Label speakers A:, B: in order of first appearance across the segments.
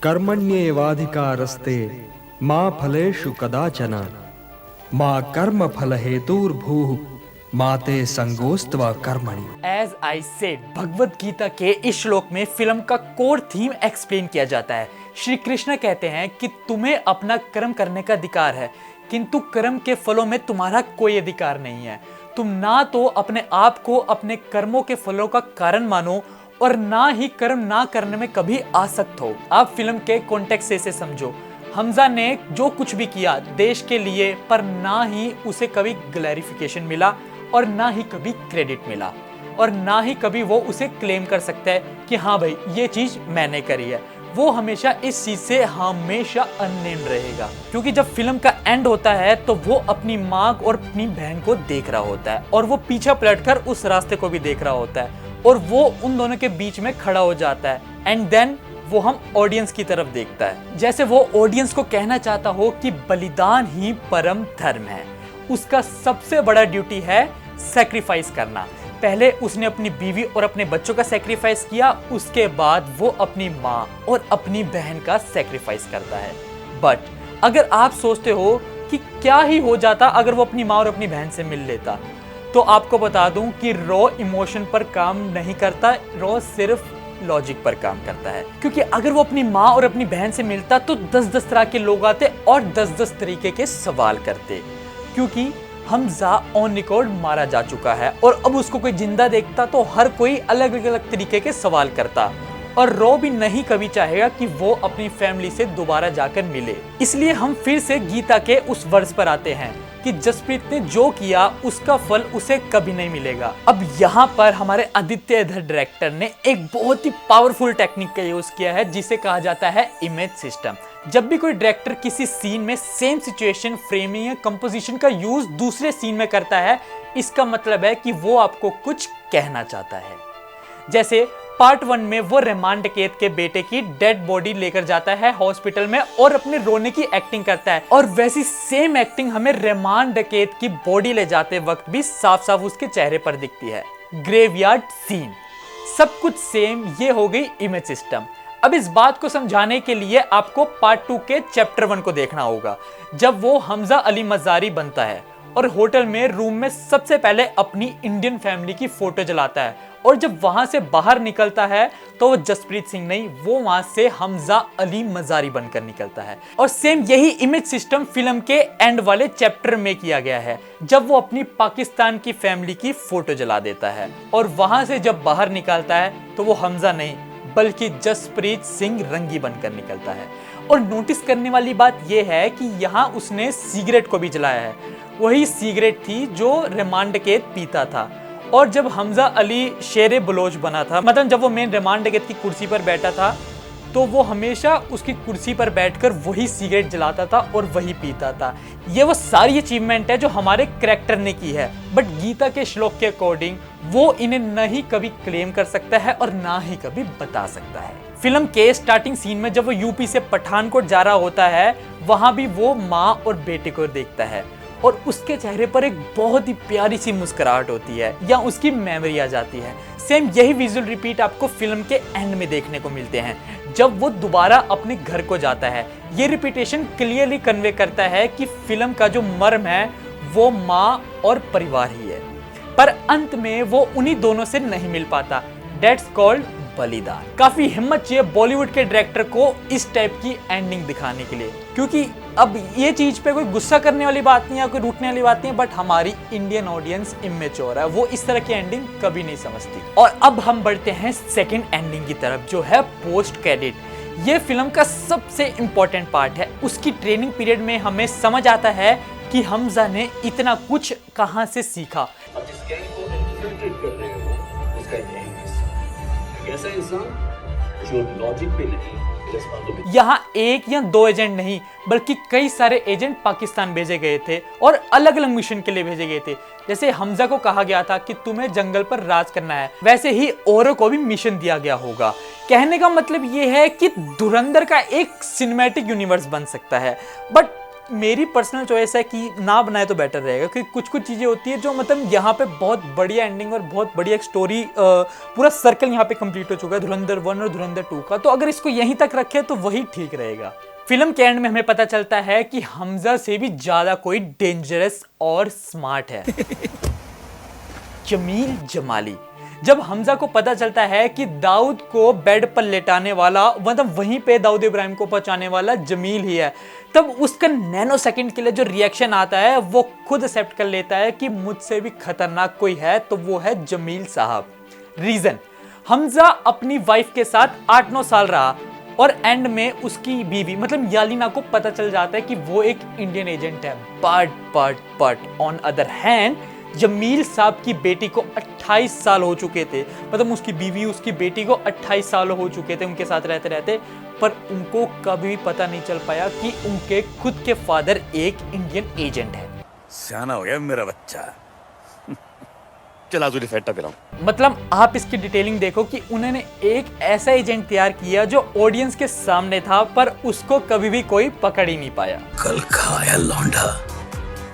A: कर्मण्येवाधिकारस्ते मा फलेषु कदाचन मा कर्म फल हेतुर्भूः माते संगोस्त्वा कर्मणि।
B: As I said, Bhagavad Gita के इस श्लोक में फिल्म का कोर थीम एक्सप्लेन किया जाता है। श्री कृष्ण कहते हैं कि तुम्हें अपना कर्म करने का अधिकार है, किंतु कर्म के फलों में तुम्हारा कोई अधिकार नहीं है। तुम ना तो अपने आप को अपने कर्मों के फलों का कारण मानो और ना ही कर्म ना करने में कभी आसक्त हो। आप फिल्म के कॉन्टेक्स्ट से इसे समझो। हमजा ने जो कुछ भी किया देश के लिए, पर ना ही उसे कभी ग्लैरिफिकेशन मिला और ना ही कभी क्रेडिट मिला और ना ही कभी वो उसे क्लेम कर सकता है कि हाँ भाई ये चीज मैंने करी है। वो हमेशा इस चीज से हमेशा अननेम्ड रहेगा, क्योंकि जब फिल्म का एंड होता है तो वो अपनी माँ और अपनी बहन को देख रहा होता है और वो पीछे पलटकर उस रास्ते को भी देख रहा होता है और वो उन दोनों के बीच में खड़ा हो जाता है। एंड देन वो हम ऑडियंस की तरफ देखता है, जैसे वो ऑडियंस को कहना चाहता हो कि बलिदान ही परम धर्म है। उसका सबसे बड़ा ड्यूटी है सैक्रिफाइस करना। पहले उसने अपनी बीवी और अपने बच्चों का सैक्रिफाइस किया, उसके बाद वो अपनी माँ और अपनी बहन का सैक्रिफाइस करता है। बट अगर आप सोचते हो कि क्या ही हो जाता अगर वो अपनी माँ और अपनी बहन से मिल लेता, तो आपको बता दूं कि रॉ इमोशन पर काम नहीं करता, रॉ सिर्फ लॉजिक पर काम करता है। क्योंकि अगर वो अपनी माँ और अपनी बहन से मिलता तो 10-10 तरह के लोग आते और 10-10 तरीके के सवाल करते, क्योंकि हमजा ऑन रिकॉर्ड मारा जा चुका है और अब उसको कोई जिंदा देखता तो हर कोई अलग अलग तरीके के सवाल करता और रॉ भी नहीं कभी चाहेगा कि वो अपनी फैमिली से दोबारा जाकर मिले। इसलिए हम फिर से गीता के उस वर्स पर आते हैं कि जसप्रीत ने जो किया उसका फल उसे कभी नहीं मिलेगा। अब यहाँ पर हमारे आदित्य इधर डायरेक्टर ने एक बहुत ही पावरफुल टेक्निक का यूज किया है जिसे कहा जाता है इमेज सिस्टम। जब भी कोई डायरेक्टर किसी सीन में सेम सिचुएशन, फ्रेमिंग या कंपोजिशन का यूज दूसरे सीन में करता है, इसका मतलब है कि वो आपको कुछ कहना चाहता है। जैसे पार्ट 1 में वो रहमान डकैत के बेटे की डेड बॉडी लेकर जाता है हॉस्पिटल में और अपने रोने की एक्टिंग करता है, और वैसी सेम एक्टिंग हमें रहमान डकैत की बॉडी ले जाते वक्त भी साफ साफ उसके चेहरे पर दिखती है। ग्रेवयार्ड सीन, सब कुछ सेम। ये हो गई इमेज सिस्टम। अब इस बात को समझाने के लिए आपको पार्ट 2 के चैप्टर 1 को देखना होगा, जब वो हमजा अली मज़ारी बनता है और होटल में रूम में सबसे पहले अपनी इंडियन फैमिली की फोटो जलाता है, और जब वहां से बाहर निकलता है तो वो जसप्रीत सिंह नहीं, वो वहां से हमजा अली मज़ारी बनकर निकलता है। और सेम यही इमेज सिस्टम फिल्म के एंड वाले चैप्टर में किया गया है, जब वो अपनी पाकिस्तान की फैमिली की फोटो जला देता है और वहां से जब बाहर निकलता है तो वो हमजा नहीं बल्कि जसप्रीत सिंह रंगी बनकर निकलता है। और नोटिस करने वाली बात यह है कि यहाँ उसने सिगरेट को भी जलाया है, वही सिगरेट थी जो रहमान डकैत पीता था। और जब हमजा अली शेरे बलोच बना था, मतलब जब वो मेन रहमान डकैत की कुर्सी पर बैठा था, तो वो हमेशा उसकी कुर्सी पर बैठकर वही सिगरेट जलाता था और वही पीता था। ये वो सारी अचीवमेंट है जो हमारे कैरेक्टर ने की है, बट गीता के श्लोक के अकॉर्डिंग वो इन्हें न ही कभी क्लेम कर सकता है और ना ही कभी बता सकता है। फिल्म के स्टार्टिंग सीन में जब वो यूपी से पठानकोट जा रहा होता है, वहां भी वो माँ और बेटे को देखता है और उसके चेहरे पर एक बहुत ही प्यारी सी मुस्कुराहट होती है या उसकी मेमोरी आ जाती है। सेम यही विजुअल रिपीट आपको फिल्म के एंड में देखने को मिलते हैं, जब वो दोबारा अपने घर को जाता है। ये रिपीटेशन क्लियरली कन्वे करता है कि फिल्म का जो मर्म है वो माँ और परिवार ही है, पर अंत में वो उन्हीं दोनों से नहीं मिल पाता। दैट्स कॉल्ड बलिदान। काफी हिम्मत चाहिए बॉलीवुड के डायरेक्टर को इस टाइप की एंडिंग दिखाने के लिए, क्योंकि अब ये चीज पे कोई गुस्सा करने वाली बात नहीं है, कोई रूठने वाली बात नहीं है, बट हमारी इंडियन ऑडियंस इमेच्योर है, वो इस तरह की एंडिंग कभी नहीं समझती। और अब हम बढ़ते हैं सेकंड एंडिंग की तरफ, जो है पोस्ट क्रेडिट। ये फिल्म का सबसे इंपॉर्टेंट पार्ट है। उसकी ट्रेनिंग पीरियड में हमें समझ आता है कि हमजा ने इतना कुछ कहां से सीखा।
C: ऐसा इंसान जो लॉजिक पे नहीं,
B: यहाँ एक या दो एजेंट नहीं बल्कि कई सारे एजेंट पाकिस्तान भेजे गए थे और अलग अलग मिशन के लिए भेजे गए थे। जैसे हमजा को कहा गया था कि तुम्हें जंगल पर राज करना है, वैसे ही औरों को भी मिशन दिया गया होगा। कहने का मतलब ये है कि धुरंधर का एक सिनेमैटिक यूनिवर्स बन सकता है, बट मेरी पर्सनल चॉइस है कि ना बनाए तो बेटर रहेगा, क्योंकि कुछ कुछ चीज़ें होती है जो मतलब यहाँ पे बहुत बढ़िया एंडिंग और बहुत बढ़िया एक स्टोरी, पूरा सर्कल यहाँ पे कंप्लीट हो चुका है धुरंधर 1 और धुरंधर 2 का, तो अगर इसको यहीं तक रखे तो वही ठीक रहेगा। फिल्म के एंड में हमें पता चलता है कि हमजा से भी ज्यादा कोई डेंजरस और स्मार्ट है, जमील जमाली। जब हमजा को पता चलता है कि दाऊद को बेड पर लेटाने वाला, मतलब वहीं पे दाऊद इब्राहिम को पहुंचाने वाला जमील ही है, तब उसका नैनो सेकंड के लिए जो रिएक्शन आता है वो खुद एक्सेप्ट कर लेता है कि मुझसे भी खतरनाक कोई है तो वो है जमील साहब। रीजन, हमजा अपनी वाइफ के साथ 8-9 साल रहा और एंड में उसकी बीवी मतलब यालिना को पता चल जाता है कि वो एक इंडियन एजेंट है। But on other hand Jameel sahab की बेटी को 28 साल हो चुके थे, मतलब उसकी बीवी उसकी बेटी को 28 साल हो चुके थे उनके साथ रहते रहते, पर उनको कभी पता नहीं चल पाया कि उनके खुद के फादर एक इंडियन एजेंट है।
D: सियाना हो गया मेरा बच्चा। चला तुझे फेटा पिलाऊं।
B: मतलब आप इसकी डिटेलिंग देखो कि उन्होंने एक ऐसा एजेंट तैयार किया जो ऑडियंस के सामने था पर उसको कभी भी कोई पकड़ ही नहीं पाया।
D: कल का आया लौंडा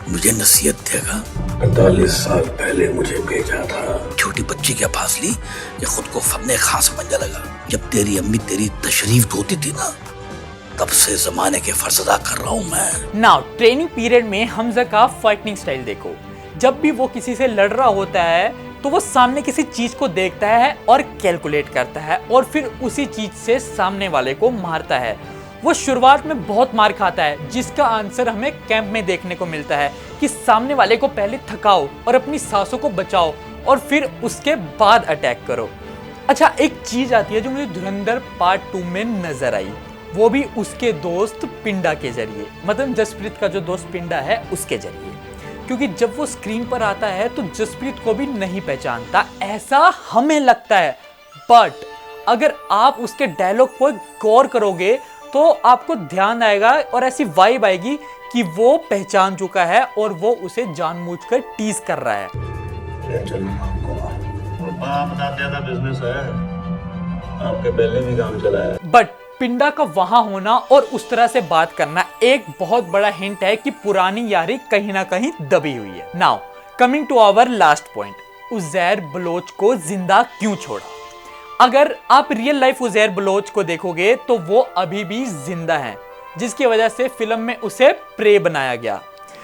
D: मुझे नसीहत देगा।
C: 45 साल पहले मुझे भेजा था।
D: छोटी बच्ची क्या फासली ये खुद को फबने खां समझने लगा। जब तेरी अम्मी तेरी तशरीफ धोती थी ना, तब से जमाने के फर्ज अदा कर रहा हूँ मैं।
B: नाउ ट्रेनिंग पीरियड में हमजा का फाइटिंग स्टाइल देखो। जब भी वो किसी से लड़ रहा होता है तो वो सामने किसी चीज को देखता है और कैलकुलेट करता है और फिर उसी चीज से सामने वाले को मारता है। वो शुरुआत में बहुत मार खाता है, जिसका आंसर हमें कैंप में देखने को मिलता है कि सामने वाले को पहले थकाओ और अपनी सांसों को बचाओ और फिर उसके बाद अटैक करो। अच्छा, एक चीज आती है जो मुझे धुरंधर पार्ट 2 में नजर आई, वो भी उसके दोस्त पिंडा के जरिए, मतलब जसप्रीत का जो दोस्त पिंडा है उसके जरिए, क्योंकि जब वो स्क्रीन पर आता है तो जसप्रीत को भी नहीं पहचानता, ऐसा हमें लगता है। बट अगर आप उसके डायलॉग को गौर करोगे तो आपको ध्यान आएगा और ऐसी वाइब आएगी कि वो पहचान चुका है और वो उसे जानबूझकर टीज कर रहा है।
C: बाप दादा का बिजनेस है, आपके पहले भी काम चला है।
B: बट पिंडा का वहां होना और उस तरह से बात करना एक बहुत बड़ा हिंट है कि पुरानी यारी कहीं ना कहीं दबी हुई है। Now coming to our last point, Uzair Baloch को जिंदा क्यों छोड़ा? अगर आप रियल लाइफ उजैर बलोच को देखोगे तो वो अभी भी जिंदा हैं, जिसकी वजह से फिल्म में उसे प्रे बनाया गया।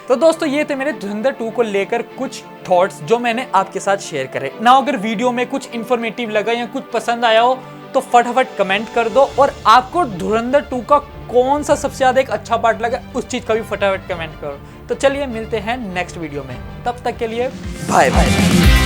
B: तो दोस्तों ये थे मेरे धुरंधर 2 को लेकर कुछ थॉट्स जो मैंने आपके साथ शेयर करे ना। अगर वीडियो में कुछ इंफॉर्मेटिव लगा या कुछ पसंद आया हो तो फटाफट कमेंट कर दो, और आपको धुरंधर 2 का कौन सा सबसे ज्यादा एक अच्छा पार्ट लगा उस चीज का भी फटाफट कमेंट करो। तो चलिए मिलते हैं नेक्स्ट वीडियो में, तब तक के लिए बाय बाय।